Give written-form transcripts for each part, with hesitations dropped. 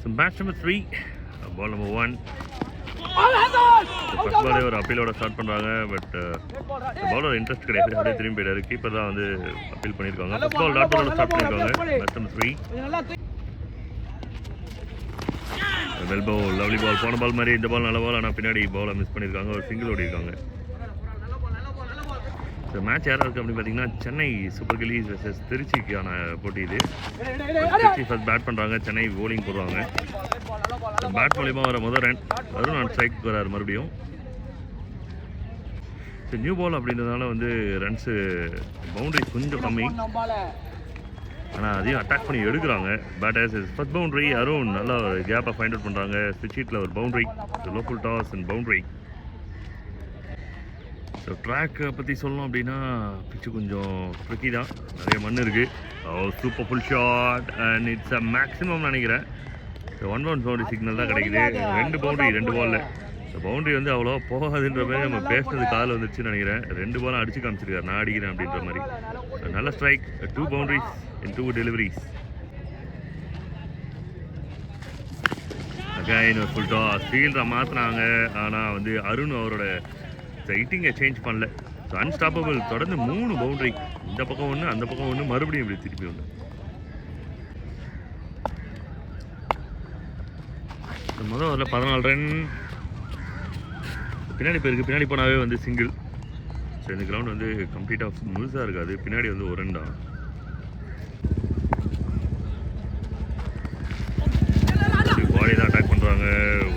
So match number 3, ball number 1. First பாலே ஒரு அப்பீலோட start பண்ணுறாங்க. பட் இந்த பாலோட இன்ட்ரெஸ்ட் கிடையாது, அப்படியே திரும்பி போயிடாரு. கீப்பர் தான் வந்து அப்பீல் பண்ணியிருக்காங்க. ஃபர்ஸ்ட் பால் டாட் பாலோட ஸ்டார்ட் பண்ணியிருக்காங்க. Match number 3. Well ball, lovely ball. போன பால் மாதிரி இந்த பால் நல்ல பால், ஆனால் பின்னாடி பாலை மிஸ் பண்ணியிருக்காங்க. ஒரு சிங்கிள் ஓடிருக்காங்க. இந்த மேட்ச் யாராக இருக்குது அப்படின்னு பார்த்தீங்கன்னா சென்னை சூப்பர் கிங்ஸ் வெர்சஸ் திருச்சிக்கான போட்டி இது. திருச்சி ஃபர்ஸ்ட் பேட் பண்ணுறாங்க, சென்னை போலிங் போடுவாங்க. பேட் மூலியமாக வர முதல் ரன் அருண் ஆன் ஸ்ட்ரைக் வராரு மறுபடியும். நியூ பால் அப்படின்றதுனால வந்து ரன்ஸு பவுண்டரி கொஞ்சம் கம்மி, ஆனால் அதையும் அட்டாக் பண்ணி எடுக்கிறாங்க. பேட்டர்ஸ் ஃபர்ஸ்ட் பவுண்டரி அருண் நல்லா ஒரு கேப்பை ஃபைண்ட் அவுட் பண்ணுறாங்க. ஸ்விட்ச் ஹீட்டில் ஒரு boundary, local toss and boundary. So ட்ராக்கை பற்றி சொல்லணும் அப்படின்னா பிச்சு கொஞ்சம் ட்ரிக்கி தான், நிறைய மண் இருக்குது. Super full shot and it's a maximum நினைக்கிறேன். ஸோ 1 பவுண்ட் பவுண்டரி சிக்னல் தான் கிடைக்குது. 2 பவுண்டரி 2 பாலில். ஸோ பவுண்டரி வந்து அவ்வளோ போகாதுன்ற மாதிரி நம்ம பேசுறது காலில் வந்துருச்சுன்னு நினைக்கிறேன். 2 பாலும் அடிச்சு காமிச்சிருக்காரு, நான் அடிக்கிறேன் அப்படின்ற மாதிரி. நல்ல strike, 2 boundaries and 2 deliveries. Again full toss. ஃபீல்டரை மாற்றினாங்க, ஆனால் வந்து அருண் அவரோட ஹிட்டிங்கை சேஞ்ச் பண்ணல. So unstoppable. தொடர்ந்து 3 பவுண்டரி, இந்த பக்கம் ஒன்று அந்த பக்கம் ஒன்று, மறுபடியும் இப்படி திருப்பி ஒன்று. முதல் வரல 14 ரன். பின்னாடி போயிருக்கு, பின்னாடி போனாவே வந்து சிங்கிள். ஸோ இந்த கிரவுண்ட் வந்து கம்ப்ளீட்டாக முழுசாக இருக்காது, பின்னாடி வந்து ஒரு ரன் தான். பாடி தான் அட்டாக் பண்ணுறாங்க.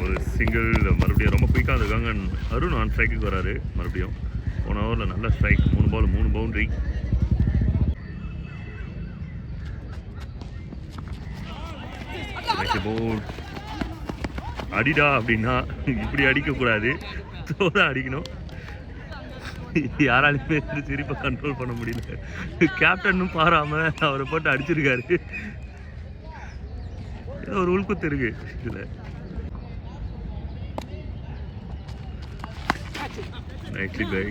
ஒரு சிங்கிள், மறுபடியும் ரொம்ப குயிக்காக இருக்காங்க. அருண் ஆன் ஸ்ட்ரைக்கு வராரு மறுபடியும். போன ஓவரில் நல்ல ஸ்ட்ரைக், 3 பால் 3 பவுண்டரி. போல் அடிடா அப்படின்னா இப்படி அடிக்கக்கூடாது, தோதான் அடிக்கணும். யாராலுமே சிரிப்பை கண்ட்ரோல் பண்ண முடியல. கேப்டனும் பாராமல் அவரை போட்டு அடிச்சிருக்காரு. ஏதோ ஒரு உள்குத்து இருக்கு இதில். நைட்லி பை.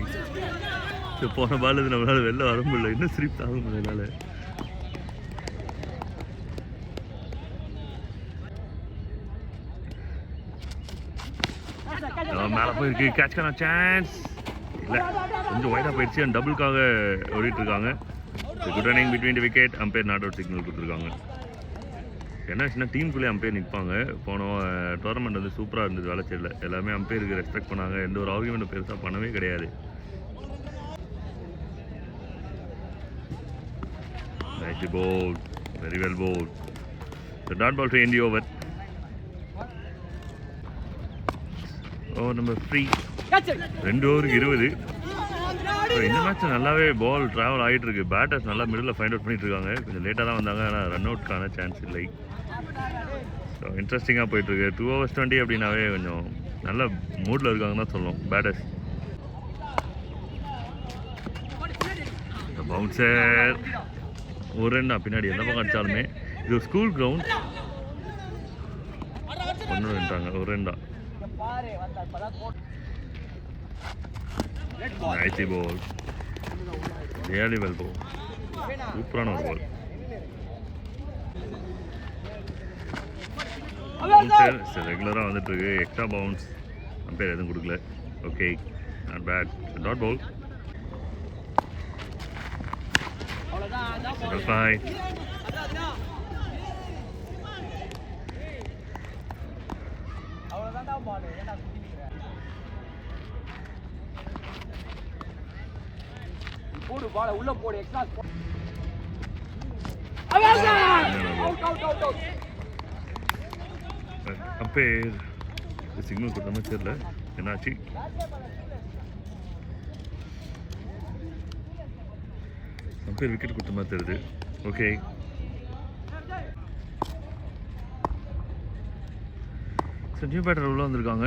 போன பால் இது நம்மளால வெளில வர முடியல, இன்னும் சிரிப்பு தாங்க முடியல. மேலே போயிருக்கு, கேட்ச்க்கான சான்ஸ் இல்லை, கொஞ்சம் ஒயிடாக போயிடுச்சு. அண்ட் டபுளுக்காக ஓடிட்டு இருக்காங்க. Good running between the wicket. Umpire not out signal கொடுத்துருக்காங்க. என்ன சின்ன டீமுக்குள்ளேயே அம்பையர் நிற்பாங்க. போன டோர்னமெண்ட் வந்து சூப்பராக இருந்தது வேலைச்சேரில். எல்லாமே அம்பையருக்கு ரெஸ்பெக்ட் பண்ணாங்க, எந்த ஒரு ஆர்குமெண்ட் பெருசாக பண்ணவே கிடையாது. Nice ball, very well ball. Dot ball to end the over. Over number 3. 2 ஓவருக்கு 20. இந்த மேட்ச் நல்லாவே பால் ட்ராவல் ஆகிட்டு இருக்கு. பேட்டர்ஸ் நல்லா மிடில் ஃபைண்ட் அவுட் பண்ணிட்டு இருக்காங்க. கொஞ்சம் லேட்டாக தான் வந்தாங்க, ஆனால் ரன் அவுட்கான சான்ஸ் இல்லை. ஸோ இன்ட்ரெஸ்டிங்காக போயிட்டுருக்கு. 2 overs 20 அப்படின்னாவே கொஞ்சம் நல்ல மூடில் இருக்காங்கன்னு தான் சொல்லணும் பேட்டர்ஸ். பவுன்சர் ஒரு ரன் தான், பின்னாடி எந்த பக்கம் அடித்தாலுமே. இது ஸ்கூல் கிரவுண்ட். 1 ரன்ட்டாங்க, ஒரு ரன் தான். Nice ball, really well ball, சூப்பரான ஒரு பால். பவுன்சர் ரெகுலராக வந்துட்டு இருக்கு. எக்ஸ்ட்ரா பவுன்ஸ் அம்பையர் எதுவும் கொடுக்கல. Okay, not bad. Dot ball. போடு பால உள்ள போடு, எக்ஸ்ட்ரா அம்பையர் சிக்னல் கொடுத்த மாதிரி தெரியல, என்னாச்சு? அம்பையர் விக்கெட் கொடுத்த மாதிரி தெரியுது. ஓகே, நியூ பேட்டர் உள்ள வந்திருக்காங்க.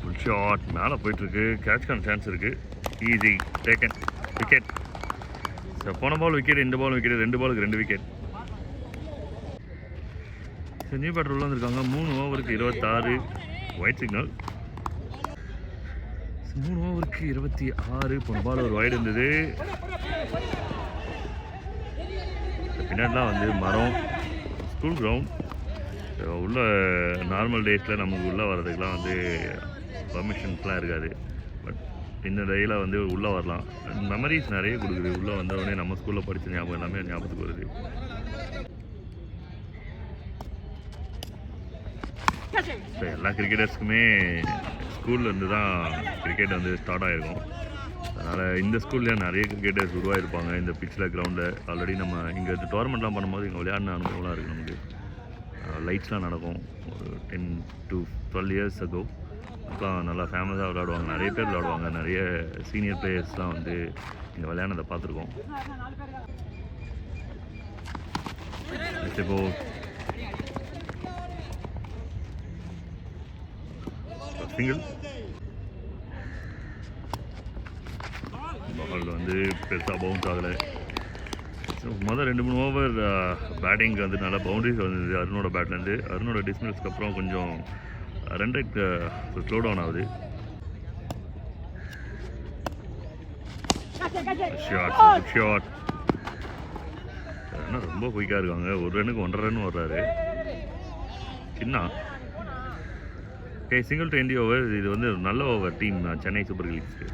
ஃபுல் ஷாட் மேலே போயிட்டுருக்கு. கேட்ச்க்கான சான்ஸ் இருக்குது. Easy taken wicket. ஸோ போன பால் விக்கெட், இந்த பால் விக்கெட், 2 பாலுக்கு 2 விக்கெட். ஸோ நியூ பேட்டர் உள்ள வந்திருக்காங்க. 3 ஓவருக்கு 26 ஒயிட் சிக்னல். 3 ஓவருக்கு 26. போன பால் ஒரு வைடு இருந்தது. பின்னாடிலாம் வந்து மரம் ஸ்கூல் கிரவுண்ட். உள்ள நார்மல் டேஸில் நமக்கு உள்ளே வர்றதுக்கெலாம் வந்து பர்மிஷன்ஸ்லாம் இருக்காது. பட் இந்த டேயில் வந்து உள்ளே வரலாம். மெமரிஸ் நிறைய கொடுக்குது. உள்ளே வந்தவுடனே நம்ம ஸ்கூலில் படித்த ஞாபகம் எல்லாமே ஞாபகத்துக்கு வருது. ஸோ எல்லா கிரிக்கெட்டர்ஸ்க்குமே ஸ்கூல்லேருந்து தான் கிரிக்கெட் வந்து ஸ்டார்ட் ஆகிருக்கும். அதனால் இந்த ஸ்கூல்லேயே நிறைய கிரிக்கெட்டர்ஸ் உருவாகிருப்பாங்க. இந்த பிச்சில் கிரவுண்டில் ஆல்ரெடி நம்ம இங்கே டோர்னமெண்ட்லாம் பண்ணும்போது இங்கே விளையாடின அனுபவம்லாம் இருக்குது நமக்கு. லைட்ஸ்லாம் நடக்கும். ஒரு 10 to 12 years ago அப்போலாம் நல்லா ஃபேமஸாக விளையாடுவாங்க. நிறைய பேர் விளையாடுவாங்க. நிறைய சீனியர் பிளேயர்ஸ்லாம் வந்து இங்கே விளையாடுறதை பார்த்துருக்கோம். இப்போது சிங்கிள் பால் வந்து பெருசாக பவுன்ஸ் ஆகலை. மொதல் 2-3 ஓவர் பேட்டிங்க்கு வந்து நல்லா பவுண்டரிஸ் வந்தது அருணோட பேட்லேருந்து. அருணோட டிஸ்மில்ஸ்க்கு அப்புறம் கொஞ்சம் ரன் ரேட் ஸ்லோ டவுன் ஆகுது. ஷாட் ஏன்னா ரொம்ப குயிக்காக இருக்காங்க. ஒரு ரன்னுக்கு 1.5 ரன் வர்றாரு சின்ன. Okay, single to end over. இது வந்து ஒரு நல்ல ஓவர் டீம் சென்னை சூப்பர் கிங்ஸ்க்கு.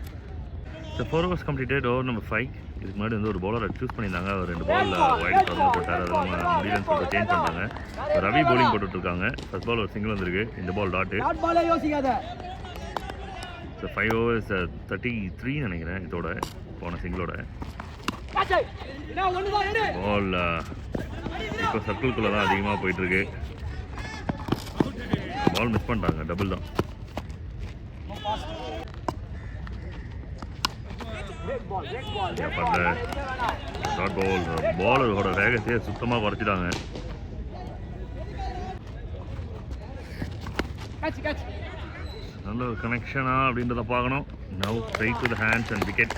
So 4 overs completed. Over number 5. இதுக்கு முன்னாடி வந்து ஒரு பவுலரை சூஸ் பண்ணியிருந்தாங்க. அவர் 2 பால் வைட் கவர்மெண்ட் போட்டார். அதெல்லாம் முடியலன்னு சொல்லிட்டு சேஞ்ச் பண்ணிட்டாங்க. ரவி பவுலிங் போட்டுட்ருக்காங்க. ஃபர்ஸ்ட் பால் ஒரு சிங்கிள் வந்திருக்கு. இந்த பால் டாட்டு. ஸோ 5 overs 33 நினைக்கிறேன் இதோட போன சிங்கிளோட. பால் இப்போ சர்க்கிள்குள்ளே தான் அதிகமாக போயிட்டுருக்கு. பால் மிஸ் பண்ணிட்டாங்க. டபுள் தான். பாலரோட வேகத்தையே சுத்தமாக குறைச்சிட்டாங்க. நல்ல ஒரு கனெக்ஷனா அப்படின்றத பார்க்கணும். Now straight to the hands and wicket.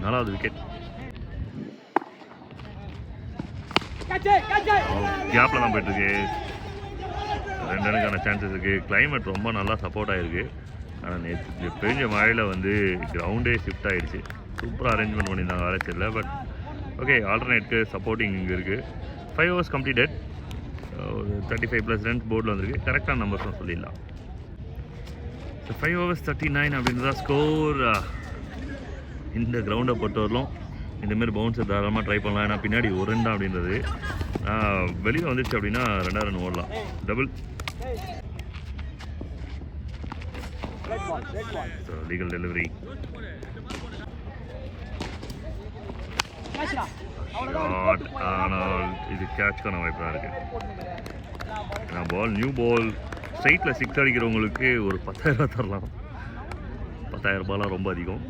4வது விக்கெட். கேப்பில் தான் போயிட்டுருக்கு. 2 ரன்னுக்கான சான்சஸ் இருக்குது. கிளைமேட் ரொம்ப நல்லா சப்போர்ட் ஆகிருக்கு. ஆனால் நேற்று பெஞ்ச மழையில் வந்து கிரவுண்டே ஷிஃப்ட் ஆகிடுச்சு. சூப்பராக அரேஞ்ச்மெண்ட் பண்ணியிருந்தாங்க ஆர்எஸ்எல்ல. பட் ஓகே, ஆல்டர்னேட்க்கு சப்போர்ட்டிங் இங்கே இருக்குது. 5 overs கம்ப்ளீட்டட். ஒரு 35+ ரன்ஸ் போர்டில் வந்திருக்கு. கரெக்டான நம்பர்ஸ்லாம் சொல்லிடலாம். ஸோ 5 overs 39 அப்படின்றதா ஸ்கோர். இந்த கிரவுண்டை பொறுத்தவரையிலும் இந்தமாரி பவுன்ஸை தாராளமாக ட்ரை பண்ணலாம். ஏன்னா பின்னாடி 1 run தான் அப்படின்றது. வெளியில் வந்துடுச்சு அப்படின்னா 2வது ரன் ஓடலாம். Double. So legal delivery. Shot. ஆனால் இது கேட்ச்க்கான வாய்ப்பாக இருக்குது. ஏன்னா பால் நியூ பால் ஸ்ட்ரைட்டில் 6 அடிக்கிறவங்களுக்கு ஒரு 10,000 தரலாம். 10,000 ரூபாய்லாம் ரொம்ப அதிகம்.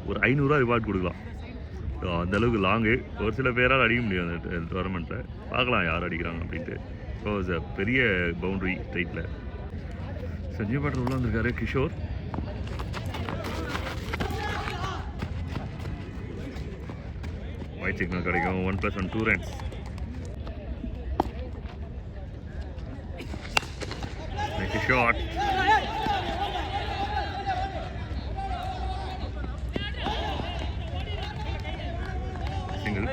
ஒரு 500 ரிவார்ட் கொடுக்கலாம். அந்தளவுக்கு லாங்கு. ஒரு சில பேரால் அடிக்க முடியும் அந்த டோர்னமெண்ட்டில். பார்க்கலாம் யார் அடிக்கிறாங்க அப்படின்ட்டு. ஸோ பெரிய பவுண்ட்ரி ஸ்ட்ரைட்டில். சஞ்சீவ் பேட்டர் உள்ள வந்திருக்காரு. கிஷோர் ஒயிட் சிக்னல் கிடைக்கும். 1+1 2 runs. Next shot. சிங்கிள்.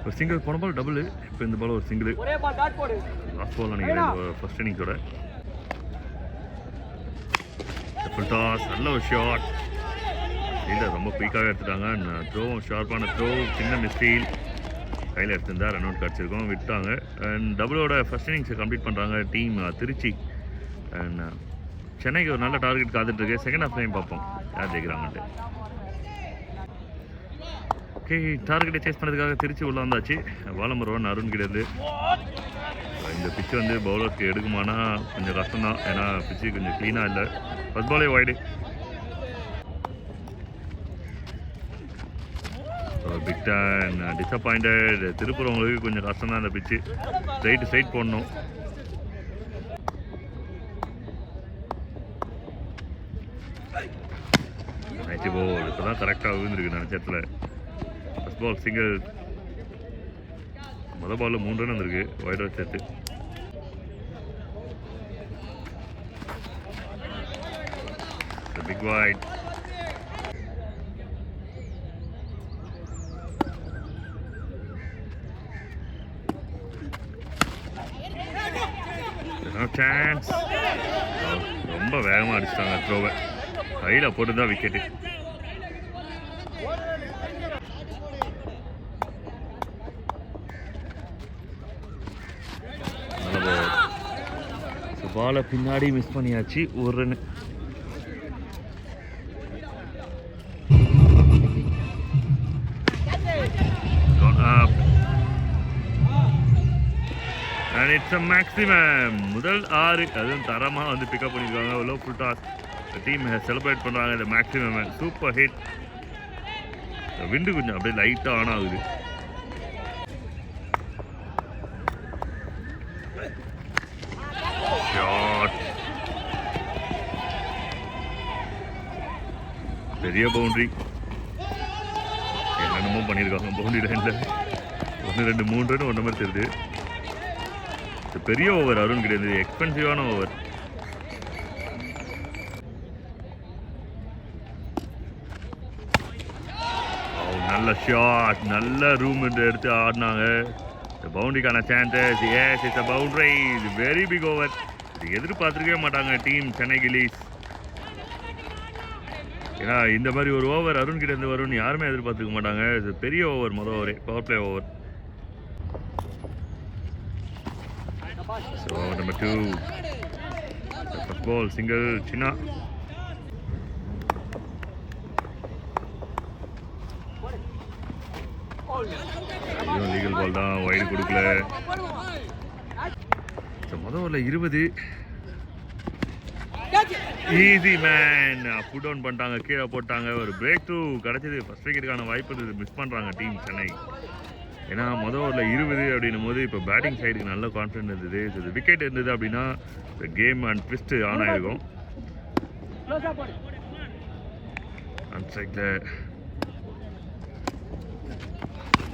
ஒரு சிங்கிள் போன பால் டபுள். இப்போ இந்த பால் ஒரு சிங்கிள். லாஸ்ட் பால் நினைக்கிறேன் ஃபர்ஸ்ட் இன்னிங்ஸோட. Full toss. நல்ல ஒரு ஷாட். இல்லை ரொம்ப குயிக்காக எடுத்துட்டாங்க. த்ரோ ஷார்ப்பான த்ரோ. சின்ன மிஸ்டீல். கையில் எடுத்திருந்தா ரன் அவுட் கிடச்சிருக்கோம். விட்டாங்க. அண்ட் டபுளோட ஃபர்ஸ்ட் இன்னிங்ஸை கம்ப்ளீட் பண்ணுறாங்க டீம் திருச்சி. அண்ட் சென்னைக்கு ஒரு நல்ல டார்கெட் காத்துட்ருக்கு. செகண்ட் ஹாஃப் டைம் பார்ப்போம் யார் ஜெயிக்கிறாங்கன்ட்டு. ஓகே, டார்கெட்டை சேஸ் பண்ணுறதுக்காக திருச்சி உள்ள வந்தாச்சு. பால் நம்பர் 1 அருண் கிட்டேருந்து. இந்த பிச்சு வந்து பவுலருக்கு எடுக்குமானா கொஞ்சம் கஷ்டம் தான். ஏன்னா பிச்சு கொஞ்சம் க்ளீனாக இல்லை. ஃபர்ஸ்ட் பாலே வைடு. Big turn. டிசப்பாயிண்டட். திருப்புறவங்களுக்கு கொஞ்சம் கஷ்டம் தான் இந்த பிச்சு. ஸ்ட்ரைட் போடணும். நைட்டு பால் இப்போ தான் கரெக்டாக விழுந்துருக்கு நினச்சத்துல. First ball single. மொதல் பாலில் 3 ரன் வந்திருக்கு. வைட் சேர்த்து. Big wide. சான்ஸ். ரொம்ப வேகமாக அடிச்சிட்டாங்க த்ரோவை. கையில் போட்டுதான் விக்கெட்டு. பாலை பின்னாடி மிஸ் பண்ணியாச்சு. ஒரு run. And it's a maximum. முதல் 6 அதுவும் தரமாக வந்து பிக்கப் பண்ணியிருக்காங்க. Low full toss team celebrate பண்ணுறாங்க இந்த மேக்ஸிமம். Super hit. விண்டு கொஞ்சம் அப்படியே லைட்டாக ஆன் ஆகுது. ஷாட். பெரிய பவுண்டரி. என்னென்னமோ பண்ணியிருக்காங்க பவுண்டரி லைனில். 1 2 3 ரன் ஒன்று மாதிரி தெரியுது. பெரிய ஓவர் அருண் கிடையாது, எக்ஸ்பென்சிவான ஓவர். நல்ல ஷாட். நல்ல ரூம் எடுத்து ஆடினாங்க. பவுண்டரிக்கான chances. Yes, it's a boundary. இது வெரி பிக் ஓவர். இது எதிர்பார்த்துருக்கவே மாட்டாங்க டீம் சென்னை கில்லிஸ். ஏன்னா இந்த மாதிரி ஒரு ஓவர் அருண் கிட்ட இருந்து வரும்னு யாருமே எதிர்பார்த்துக்க மாட்டாங்க. இது பெரிய ஓவர், மொதல் ஓவரே power play over. So number 2, the first ball single China. இதுவும் லீகல் பால் தான், வைடு கொடுக்கல. முதல்ல 20. Easy man. புட் டவுன் பண்ணிட்டாங்க, கீழே போட்டாங்க. ஒரு பிரேக் த்ரூ கிடச்சிது. ஃபர்ஸ்ட் விக்கெட்டுக்கான வாய்ப்பு மிஸ் பண்ணுறாங்க டீம் சென்னை. ஏன்னா மொதல் ஓவரில் 20 அப்படின்னும் போது இப்போ பேட்டிங் சைடுக்கு நல்ல கான்ஃபிடன்ட் இருந்தது. இது விக்கெட் இருந்தது அப்படின்னா கேம் அண்ட் ட்விஸ்ட் ஆன் ஆகிருக்கும். அன்சைக்கில்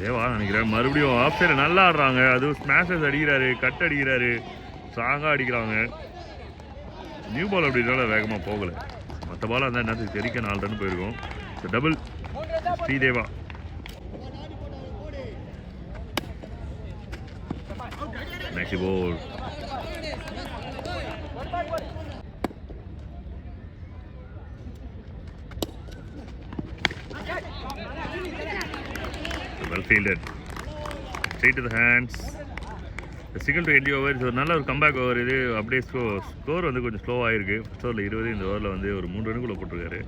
தேவா நினைக்கிறேன். மறுபடியும் ஆஃப் சைடில் நல்லா ஆடுறாங்க. அதுவும் ஸ்மாஷஸ் அடிக்கிறாரு, கட் அடிக்கிறாரு, ஸ்ட்ராங்காக அடிக்கிறாங்க. நியூ பால் அப்படின்னால வேகமாக போகலை. மற்ற பால் அந்த நேரத்துக்கு தெரிக்க 4 ரன் போயிருக்கும். Double ஸ்ரீதேவா. Nice ball. Well fielded. Straight to the hands. The single to end over. ஒரு நல்ல ஒரு கம்பேக் ஓவர் இது. அப்படியே ஸ்கோர் வந்து கொஞ்சம் ஸ்லோவாக இருக்குது. ஃபர்ஸ்ட் ஓவரில் 20, இந்த ஓவரில் வந்து ஒரு 3 ரன்னுக்குள்ளே போட்டிருக்காரு.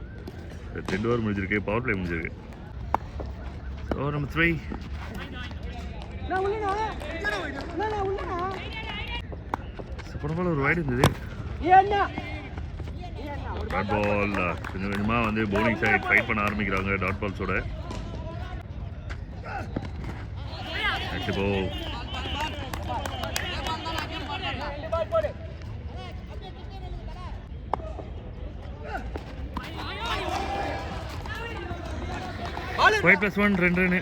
2 ஓவர் முடிஞ்சிருக்கு, பவர் பிளே முடிஞ்சிருக்கு. Over number 3. ஒரு வைடு இருந்தது. Dot ball. கொஞ்சம் கொஞ்சமாக வந்து பவுலிங் சைட் ஃபைட் பண்ண ஆரம்பிக்கிறாங்க டாட் பால்ஸோட. Wide +1 2 run.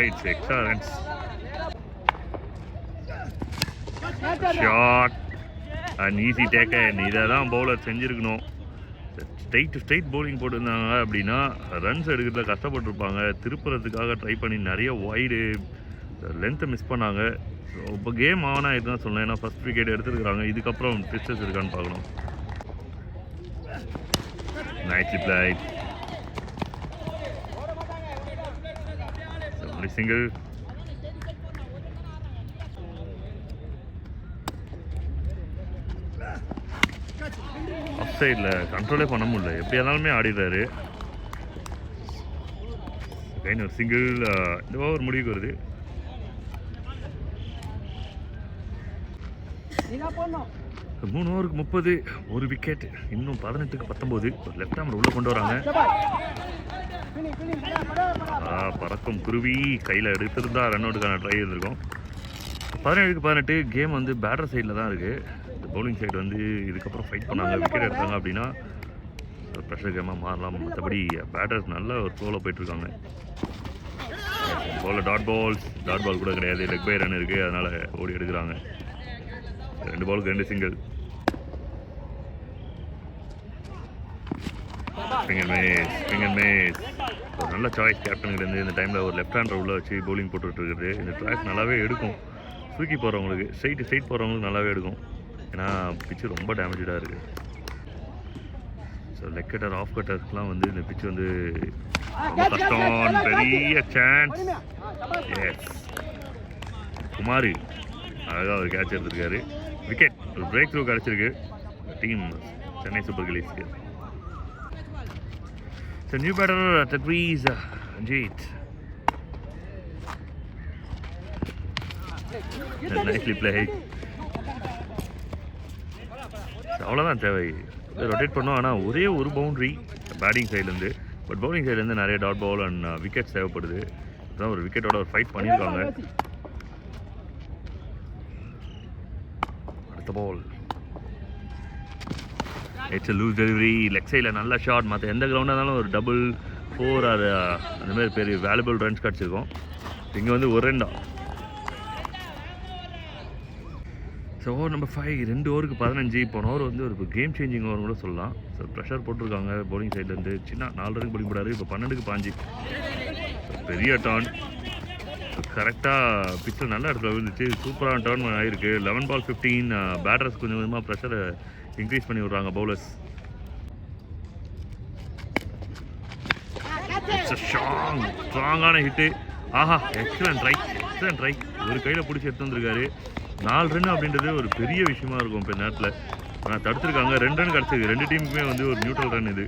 It's extra runs. Shot. An easy take. இதை தான் பவுலர் செஞ்சுருக்கணும். ஸ்ட்ரைட் பவுலிங் போட்டிருந்தாங்க அப்படின்னா ரன்ஸ் எடுக்கிறதுல கஷ்டப்பட்டுருப்பாங்க. திருப்புறதுக்காக ட்ரை பண்ணி நிறைய வைடு லென்த்தை மிஸ் பண்ணாங்க. ஸோ இப்போ கேம் ஆன் ஆகிட்டு தான் சொல்லலாம். ஏன்னா ஃபர்ஸ்ட் விக்கெட் எடுத்துருக்குறாங்க. இதுக்கப்புறம் ட்விஸ்டர்ஸ் இருக்கான்னு பார்க்கணும். Nightly flight. சிங்கிள். ஆஃப் சைடில் கண்ட்ரோலே பண்ண முடியல. எப்படி இருந்தாலுமே ஆடிடுறாரு. ஒரு சிங்கிள். இந்த ஓவர் முடிவுக்கு வருது. மூணு ஓவருக்கு 30, ஒரு விக்கெட். இன்னும் 18க்கு 19. ஒரு லெஃப்ட் ஹேமர் உள்ளே கொண்டு வராங்க. பறக்கும் குருவி கையில் எடுத்துருந்தா ரன் அவுட்டுக்கான ட்ரை இருந்திருக்கும். 17க்கு 18. கேம் வந்து பேட்டர் சைடில் தான் இருக்குது. இந்த பவுலிங் சைடு வந்து இதுக்கப்புறம் ஃபைட் பண்ணாங்க, விக்கெட் எடுத்தாங்க அப்படின்னா ப்ரெஷர் கேமாக மாறலாம். மற்றபடி பேட்டர்ஸ் நல்ல ஒரு ஃப்ளோவில் போயிட்டுருக்காங்க. பாலில் டாட் பால் கூட கிடையாது, லெக் பை ரன் இருக்குது, அதனால் ஓடி எடுக்கிறாங்க. 2 பாலுக்கு 2 சிங்கிள். Swing and miss. ஒரு நல்ல சாய்ஸ் கேப்டனுக்கு இந்த டைமில் ஒரு லெஃப்ட் ஹேண்டர் உள்ளே வச்சு பவுலிங் போட்டுட்ருக்குது. இந்த ட்ராக் நல்லாவே எடுக்கும், தூக்கி போகிறவங்களுக்கு ஸ்ட்ரைட் போகிறவங்களுக்கு நல்லாவே எடுக்கும். ஏன்னா பிச்சு ரொம்ப டேமேஜாக இருக்குது. ஸோ லெக் கட்டர் ஆஃப் கட்டர்ஸ்லாம் வந்து இந்த பிச்சு வந்து ரொம்ப கஷ்டம். பெரிய சான்ஸ். எஸ், குமார் அழகாக ஒரு கேட்ச் எடுத்துருக்காரு. விக்கெட், ஒரு பிரேக் த்ரூ கிடச்சிருக்கு டீம் சென்னை சூப்பர் கிங்ஸ்க்கு. So new batter at the crease, Ranjit. Nicely played. அவ்வளோதான் தேவை, ரொட்டேட் பண்ணோம். ஆனால் ஒரே ஒரு பவுண்ட்ரி பேட்டிங் சைட்லேருந்து. பட் பவுலிங் சைட்லேருந்து நிறைய டாட் பால் அண்ட் விக்கெட்ஸ் தேவைப்படுது. அதான் ஒரு விக்கெட்டோட ஒரு ஃபைட் பண்ணியிருக்காங்க. அடுத்த ball it's a loose delivery. Leg சைடில் நல்ல ஷாட். மற்ற எந்த கிரவுண்டாக இருந்தாலும் ஒரு டபுள் 4 ஆர் அந்தமாதிரி பெரிய வேல்யூபிள் ரன்ஸ் கிடச்சிருக்கோம். இங்கே வந்து ஒரு ரன் தான். ஸோ ஓவர் நம்பர் 5, 2 ஓவருக்கு 15. போன ஓவர் வந்து ஒரு கேம் சேஞ்சிங் ஓவர் கூட சொல்லலாம். ஸோ ப்ரெஷர் போட்டிருக்காங்க பவுலிங் சைட்லேருந்து. சின்ன 4 ரன் போலிங் போடாரு. இப்போ 12க்கு 5. பெரிய டர்ன். கரெக்டாக பிச்சர் நல்ல இடத்துல விழுந்துச்சு. சூப்பரான டர்ன் ஆகிருக்கு. 11 பால் 15. பேட்டர்ஸ் கொஞ்சம் கொஞ்சமாக ப்ரெஷரை இன்க்ரீஸ் பண்ணி விட்றாங்க பவுலர்ஸ். ஸ்ட்ராங்கான ஹிட்டு. ஆஹா, எக்ஸலன்ட் ட்ரை. ஒரு கையில் பிடிச்சி எடுத்து வந்திருக்காரு. 4 ரன் அப்படின்றது ஒரு பெரிய விஷயமா இருக்கும் இப்போ நேரத்தில். ஆனால் தடுத்துருக்காங்க. 2 ரன் கிடச்சிருக்கு. 2 டீமுக்குமே வந்து ஒரு நியூட்ரல் ரன் இது.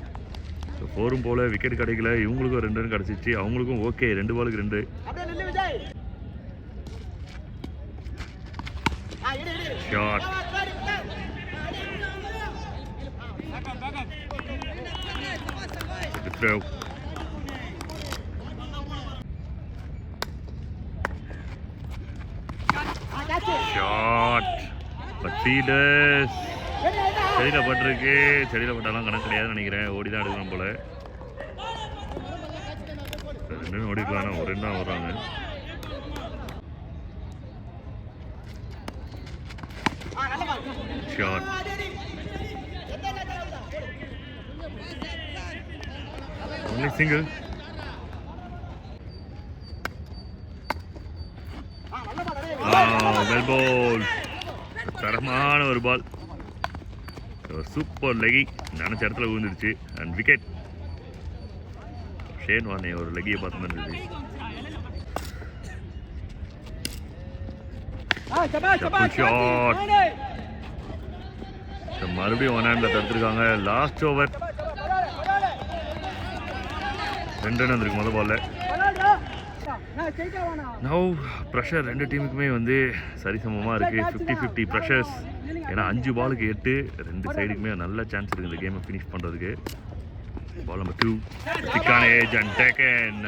ஸோ 4ம் போல் விக்கெட் கிடைக்கல. இவங்களுக்கும் 2 ரன் கிடச்சிச்சு, அவங்களுக்கும் ஓகே. 2 பாலுக்கு 2. ஷாட். ஷாட். பட் ஃபீல்டர்ஸ் செடியில் பட்டிருக்கு. செடியில் பட்டாலாம் கணக்கு கிடையாதுன்னு நினைக்கிறேன். ஓடி தான் எடுக்கணும் போல. 2 ரன் ஓடிக்கலாம், ஒரு ரன் தான் வர்றாங்க. Shot. Only single. Well ball. தரமான ஒரு பால். சூப்பர் லெகி. நினச்ச இடத்துல விழுந்துருச்சு. And wicket. ஷேன் வார்னே ஒரு லெகியை பார்த்து தான் இருந்துச்சு. ஷாட். மறுபடியும் 1 ஹேண்டில் தடுத்துருக்காங்க. லாஸ்ட் ஓவர் 2 ரன் வந்திருக்கு முதல் பாலில். நவ் ப்ரெஷர் 2 டீமுக்குமே வந்து சரிசமமாக இருக்குது. 50-50 ப்ரெஷர்ஸ். ஏன்னா 5 பாலுக்கு 8. 2 சைடுக்குமே நல்ல சான்ஸ் இருக்குது இந்த கேமை ஃபினிஷ் பண்ணுறதுக்கு. பால் நம்பர் 2 திக்கான ஏஜ் அண்ட் டேக்கன்.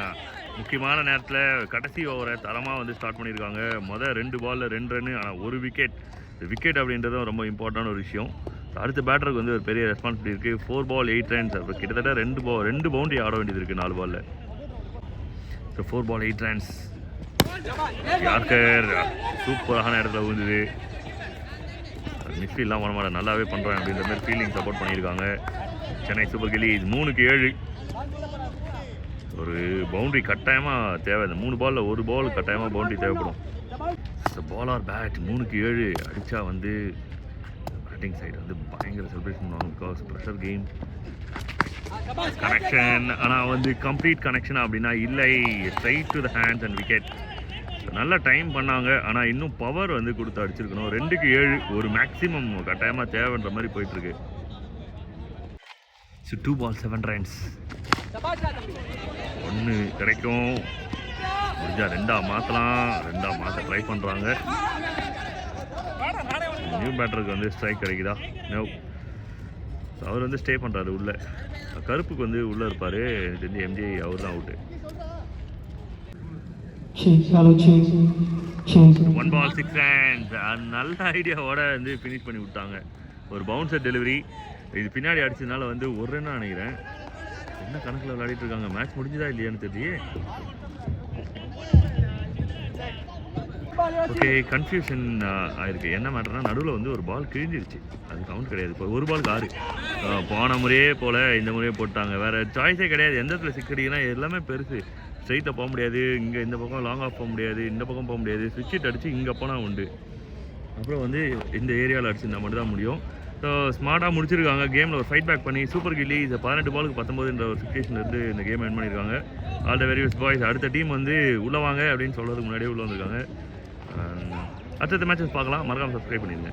முக்கியமான நேரத்தில் கடைசி ஓவரை தரமாக வந்து ஸ்டார்ட் பண்ணியிருக்காங்க. மொதல் 2 பாலில் 2 ரன்னு. ஆனால் ஒரு விக்கெட். விக்கெட் அப்படின்றதும் ரொம்ப இம்பார்ட்டண்டான ஒரு விஷயம். அடுத்த பேட்டருக்கு வந்து ஒரு பெரிய ரெஸ்பான்சிபிலிட்டி இருக்குது. 4 பால் 8 ரன்ஸ். அப்போ கிட்டத்தட்ட 2 பவுண்டரி ஆட வேண்டியது இருக்குது 4 பாலில். ஸோ 4 பால் 8 ரன்ஸ். யார்கர் சூப்பரான இடத்துல விழுந்தது. மிஸ்ஃபீல்ட்லாம் பண்ண மாட்டேன், நல்லாவே பண்ணுறேன் அப்படின்ற மாதிரி ஃபீல்டிங் சப்போர்ட் பண்ணியிருக்காங்க சென்னை சூப்பர் கிங்ஸ். 3க்கு 7. ஒரு பவுண்டரி கட்டாயமாக தேவை. இந்த 3 பாலில் ஒரு பால் கட்டாயமாக பவுண்டரி தேவைப்படும். ஸோ பால் ஆர் பேட் 3க்கு 7 அடித்தா வந்து பேட்டிங் சைடு வந்து பயங்கர செலிப்ரேஷன் பண்ணுவாங்க. Because pressure game. கனெக்ஷன் ஆனால் வந்து கம்ப்ளீட் கனெக்ஷன் அப்படின்னா இல்லை. Straight to the hands and wicket. நல்லா டைம் பண்ணாங்க. ஆனால் இன்னும் பவர் வந்து கொடுத்து அடிச்சிருக்கணும். 2க்கு 7 ஒரு மேக்ஸிமம் கட்டாயமாக தேவைன்ற மாதிரி போயிட்டுருக்கு. ஸோ 2 பால் 7 ரன்ஸ். 1 கிடைக்கும். முடிஞ்சால் 2ஆக மாற்றலாம். 2ஆக மாற்ற ட்ரை பண்ணுறாங்க. நியூ பேட்டருக்கு வந்து ஸ்ட்ரைக் கிடைக்குதா? நோ. அவர் வந்து ஸ்டே பண்ணுறாரு உள்ளே. கருப்புக்கு வந்து உள்ளே இருப்பார். இது வந்து எம்ஜி அவர் தான் அவுட்டு. 1 பால் 6 ரன்ஸ். நல்ல ஐடியாவோட வந்து ஃபினிஷ் பண்ணி விட்டாங்க. ஒரு பவுன்சர் டெலிவரி. இது பின்னாடி அடிச்சதுனால வந்து 1 ரன் நினைக்கிறேன். என்ன கணக்கில் விளையாடிட்டு இருக்காங்க. மேட்ச் முடிஞ்சுதா இல்லையான்னு தெரியலையே. ஓகே கன்ஃபியூஷன் ஆயிருக்கு. என்ன மேட்டர்னா நடுவில் வந்து ஒரு பால் கிழிஞ்சிருச்சு, அது கவுண்ட் கிடையாது. இப்போ ஒரு பால் 6 போன முறையே போல் இந்த முறையே போட்டாங்க. வேறு சாய்ஸே கிடையாது. எந்த இடத்துல சிக்கடினா எல்லாமே பெருசு. ஸ்ட்ரைட்டாக போக முடியாது, இங்கே இந்த பக்கம் லாங் ஆஃப் போக முடியாது, இந்த பக்கம் போக முடியாது. ஸ்விட்ச் அடித்து இங்கே போனால் உண்டு. அப்புறம் வந்து இந்த ஏரியாவில் அடிச்சிருந்தா மட்டும் தான் முடியும். ஸோ ஸ்மார்ட்டாக முடிச்சிருக்காங்க. கேமில் ஒரு ஃபைட் பேக் பண்ணி சூப்பர் கில்லி 18 பாலுக்கு 19 ஒரு சுச்சுவேஷன்லேருந்து இந்த கேம் வின் பண்ணியிருக்காங்க. All the very best boys. அடுத்த டீம் வந்து உள்ளே வாங்க அப்படின்னு சொல்கிறதுக்கு முன்னாடியே உள்ளே வந்திருக்காங்க. அடுத்த மேட்சஸ் பார்க்கலாம். மறக்காமல் சப்ஸ்கிரைப் பண்ணிடுங்க.